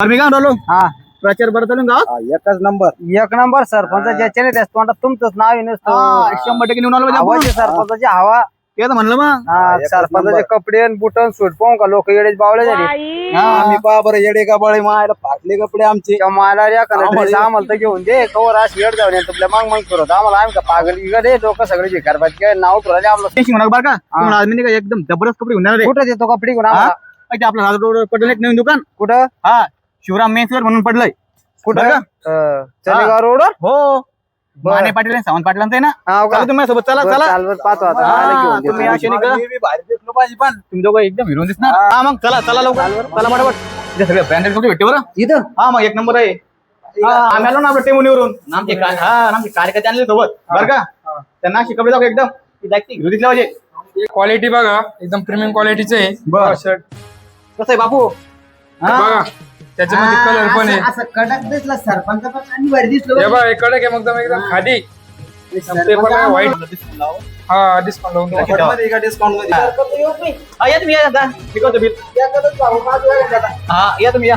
मी काय म्हणालो हा प्रचार बरं चालू गावात एकच नंबर सरपंच ज्याच्याने त्याच तोंडात तुमचंच नाव आहे नुसतं 100% निवडून आलो म्हणजे आपण. आवाज सरपंचाची हवा तेच म्हणलं मग सरपंचाचे कपडे बुटन सूट पाहून का लोक येडे बावळे झाले आम्ही पहा बरं येडे का बळे मायला फाटले कपडे आमचे मला आम्हाला तर घेऊन दे कवर अशी येड जाऊन तुला मग मग करत आम्हाला आम्ही का पागल गे लोक सगळे भिकार पाहिजे नाव तुला आपलं टेन्शन म्हणा बरं का तुम्हाला आज मी नाही का एकदम जबरदस्त कपडे घेऊन येणार आहे. कुठं देतो कपडे घेऊन आम्हाला ते आपलं राजरोड पडलं एक नवीन दुकान. कुठं हा शिवराम मेन्सवेअर म्हणून पडलंय. कुठं बरं चलेगाव रोडवर हो माने पाटील आणि सावंत पाटलांचं आहे ना. हाव का? चला तुम्ही सोबत चला चला पाहतो आता हा, मला घेऊन तुम्ही देतो. असे नाही का? मी बी भारी दिसलो पाहिजे पण तुम्ही दोघं एकदम हिरोईन दिसणार. हा मग चला चला लवकर चला पटापट. इथे सगळे ब्रँडेड कपडे भेटते बरं. इथं हा मग एक नंबर आहे. हा, आम्ही आलो ना आपल्या टेमुनीवरून आमचे कार्यकर्ते आणले सोबत बरं का. त्यांना अशी कपडे दाखव एकदम हिरो दिसले पाहिजे. क्वालिटी बघा एकदम प्रीमियम क्वालिटीचं आहे बरं. शर्ट कसं आहे बापू बघा त्याच्यामध्ये कलर पण आहे असं कडक दिसला सरपंच पण आणि भारी दिसलो हे बघा हे कडक आहे मग एकदम खादी पेपर आहे व्हाईट हा डिस्काउंट लावून द्या. मध्ये का डिस्काउंट मध्ये हा या तुम्ही या शिकवतो बिल. हा या तुम्ही या